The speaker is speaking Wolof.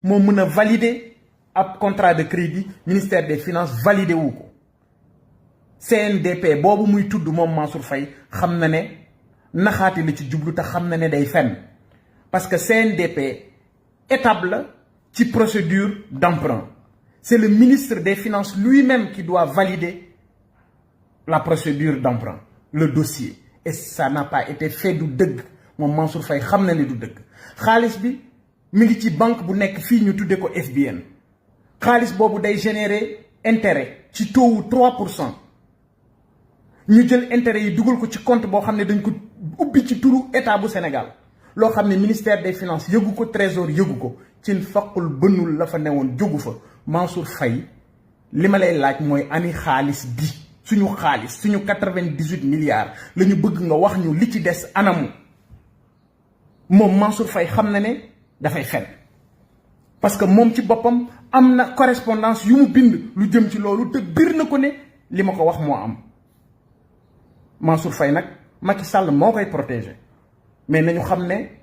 moo mën a valider ab contrat de crédit ministère des finances validé wu ko CNDP boobu muy tudd moom Mansour Faye xam na ne naxaati la ci jublu te xam na ne day fenn parce que CNDP étape la ci procédure d'emprunt c'est le ministre des finances lui-même qui doit valider la procédure d'emprunt le dossier et ça n'a pas été fait du dëgg moom Mansour Faye xam na ne du dëgg xaalis bi mi ngi ci banque bu nekk fii ñu tuddee ko FBN xaalis boobu day générer intérêt ci taux wu 3% ñu jël intérêt yi dugal ko ci compte boo xam ne dañ ko ubbi ci turu état bu Sénégal loo xam ne ministère des finances yëgu ko trésor yëgu ko ci faqul bënnul la fa newoon jógu fa Mansour Faye li ma lay laaj mooy ani xaalis bi suñu xaalis suñu 98 milliards la ñu bëgg nga wax ñu li ci des anamu moom Mansour Faye xam na ne dafay fen parce que moom ci boppam am na correspondance yu mu bind lu jëm ci loolu te bir na ko ne li ma ko wax moo am Mansour Faye nag Macky Sall moo koy protéger mais nañu xam ne